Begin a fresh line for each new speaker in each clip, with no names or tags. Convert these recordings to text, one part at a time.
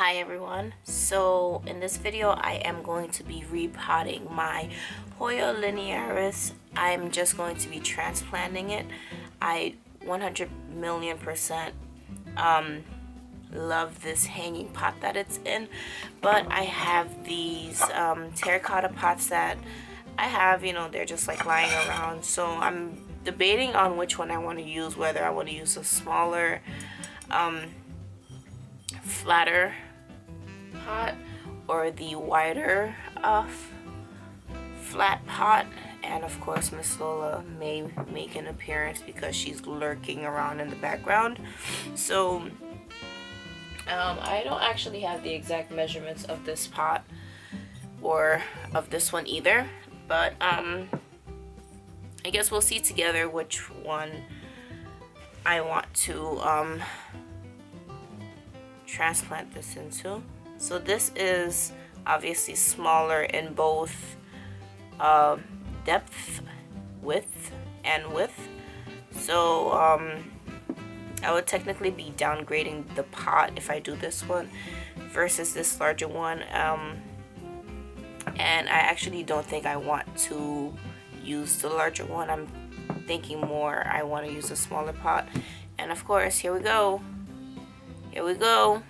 Hi everyone, so in this video I am going to be repotting my Hoya Linearis. I'm just going to be transplanting it. I 100,000,000% love this hanging pot that it's in, but I have these terracotta pots that I have, they're just like lying around, so I'm debating on which one I want to use, whether I want to use a smaller flatter pot or the wider flat pot. And of course Miss Lola may make an appearance because she's lurking around in the background. So I don't actually have the exact measurements of this pot or of this one either, but I guess we'll see together which one I want to transplant this into. So this is obviously smaller in both depth, width, and width. So I would technically be downgrading the pot if I do this one versus this larger one. And I actually don't think I want to use the larger one. I'm thinking more I want to use a smaller pot. And of course, here we go. Here we go.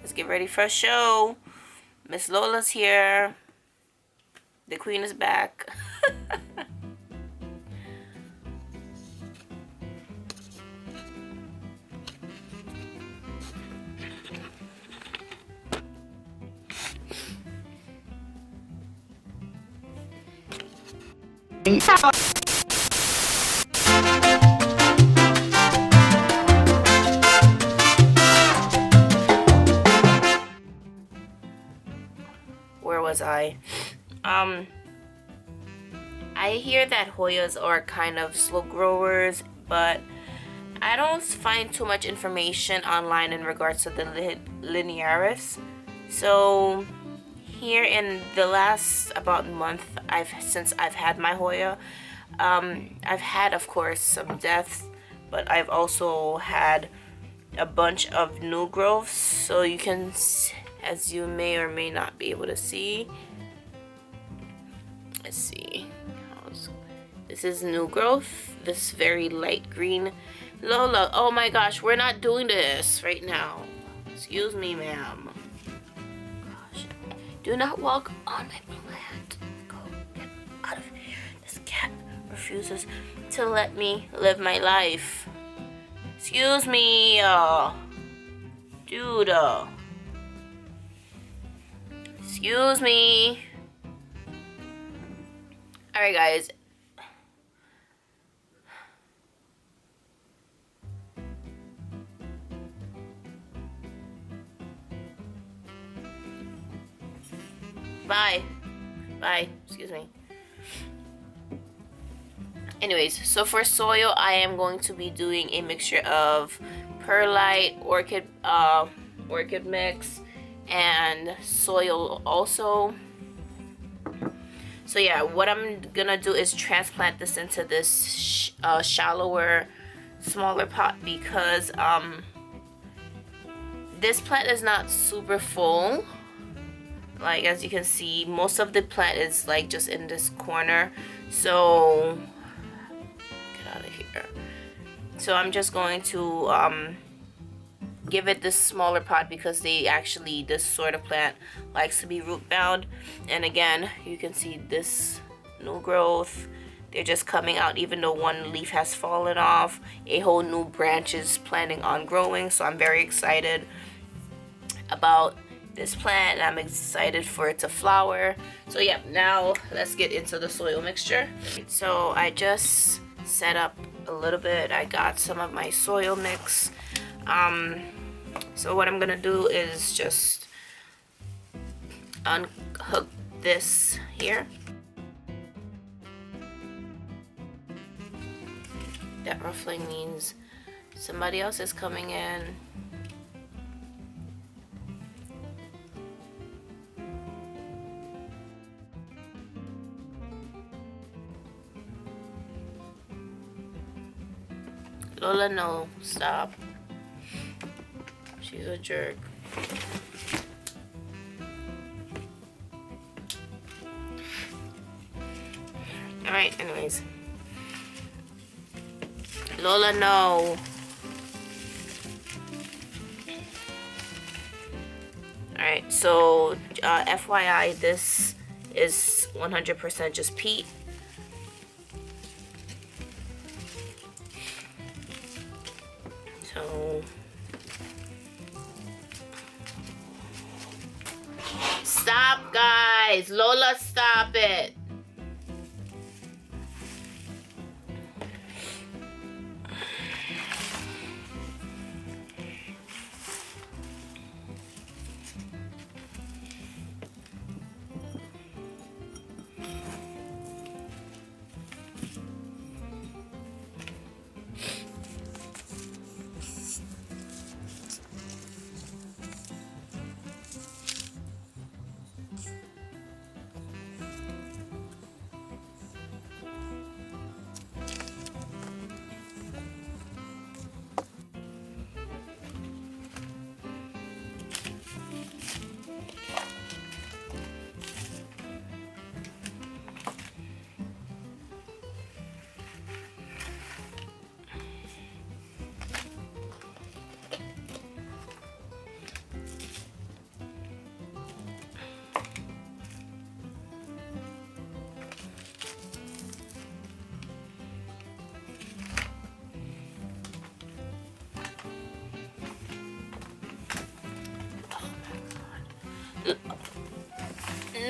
Let's get ready for a show. Miss Lola's here. The queen is back. Where was I? I hear that Hoyas are kind of slow growers, but I don't find too much information online in regards to the Linearis. So here in the last about month since I've had my Hoya, I've had, of course, some deaths, but I've also had a bunch of new growths. So you can, as you may or may not be able to see, let's see, this is new growth, this very light green. Lola, oh my gosh, we're not doing this right now. Excuse me, ma'am. Gosh, do not walk on my plant. Go, get out of here. This cat refuses to let me live my life. Excuse me, dude. Excuse me. Alright, guys. Bye. Bye. Excuse me. Anyways, so for soil, I am going to be doing a mixture of perlite, orchid mix, and soil also. So yeah, what I'm gonna do is transplant this into this shallower, smaller pot because this plant is not super full. Like, as you can see, most of the plant is like just in this corner. So get out of here. So I'm just going to give it this smaller pot because this sort of plant likes to be root bound. And again, you can see this new growth. They're just coming out, even though one leaf has fallen off. A whole new branch is planning on growing. So I'm very excited about this plant, and I'm excited for it to flower. So yeah, now let's get into the soil mixture. So I just set up a little bit. I got some of my soil mix. So what I'm gonna do is just unhook this here. That ruffling means somebody else is coming in. Lola, no, stop. She's a jerk. Alright, anyways. Lola, no. Alright, so FYI, this is 100% just peat. So stop, guys. Lola, stop it.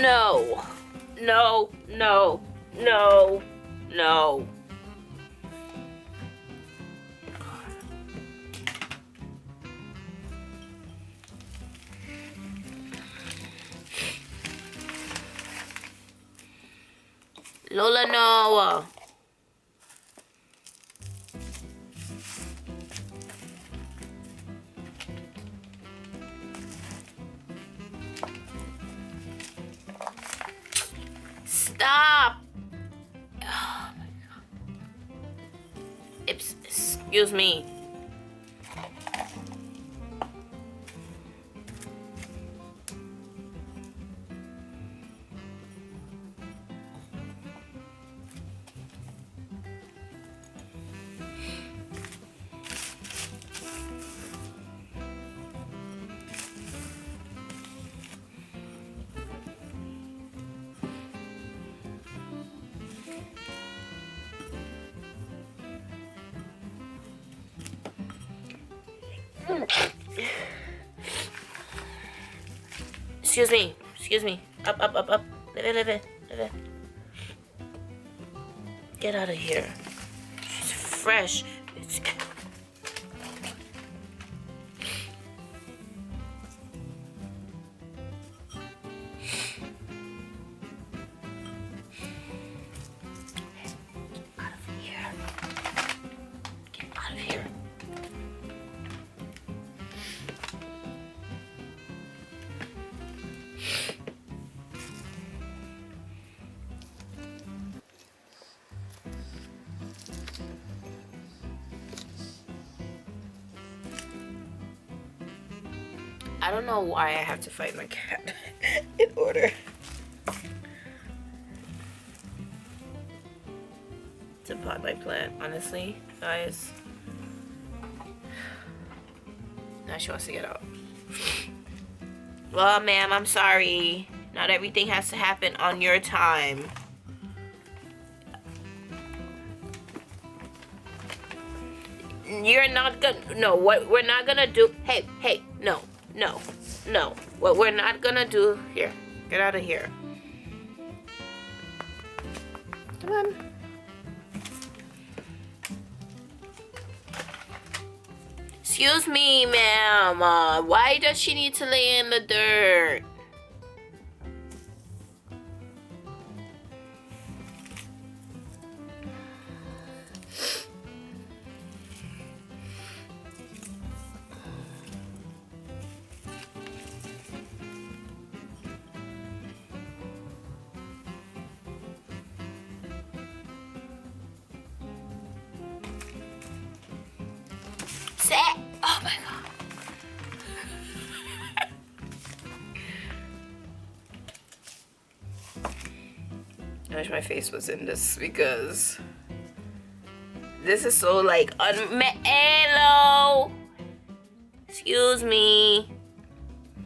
No, no, no, no, no. Lola, no. Stop. Oh my God. Excuse me. Excuse me. Excuse me. Up, up, up, up. Live it. Get out of here. It's fresh. It's... Out of here. Get out of here. I don't know why I have to fight my cat in order to pot my plant, honestly, guys. Now she wants to get out. Well, ma'am, I'm sorry. Not everything has to happen on your time. You're not gonna... No, what we're not gonna do... Hey, no. What we're not gonna do... Here, get out of here. Come on. Excuse me, ma'am. Why does she need to lay in the dirt? Oh my God. wish my face was in this because this is so like hello. Excuse me.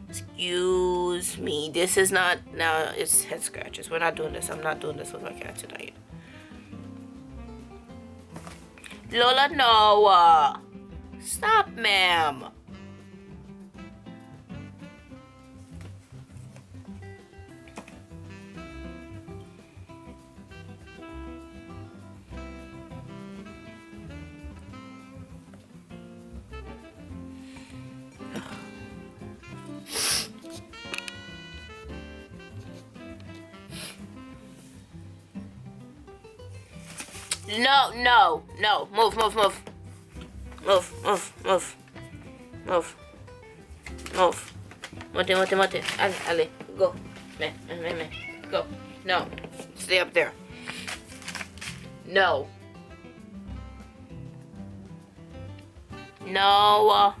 Excuse me. This is not, now it's head scratches. We're not doing this. I'm not doing this with my cat tonight. Lola, no. Stop, ma'am. No, no, no. Move, move, move. Move, move, move. Move. Move. Mote. Ale. Go. Me. Go. No. Stay up there. No. No.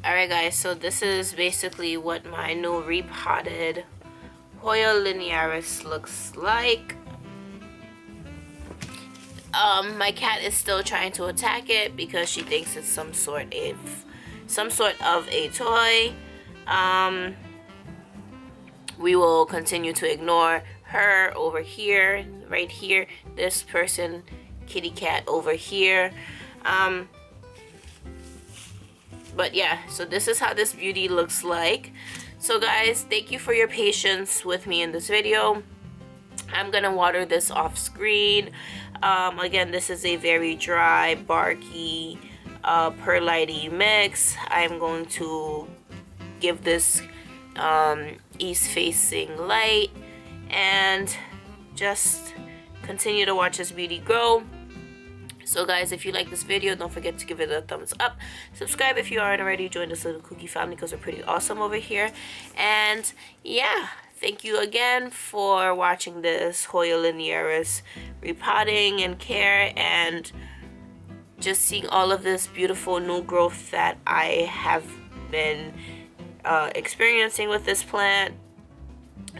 Alright guys, so this is basically what my new repotted Hoya Linearis looks like. My cat is still trying to attack it because she thinks it's some sort of a toy. We will continue to ignore her over here, right here, this person, kitty cat over here. But yeah, so this is how this beauty looks like. So guys, thank you for your patience with me in this video. I'm gonna water this off screen. Again, this is a very dry, barky, perlite mix. I'm going to give this east facing light and just continue to watch this beauty grow. So guys, if you like this video, don't forget to give it a thumbs up. Subscribe if you aren't already. Join this little kooky family because we're pretty awesome over here. And yeah, thank you again for watching this Hoya Linearis repotting and care, and just seeing all of this beautiful new growth that I have been experiencing with this plant.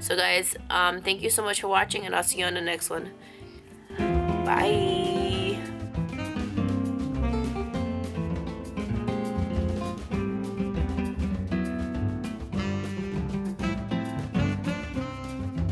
So guys, thank you so much for watching, and I'll see you on the next one. Bye.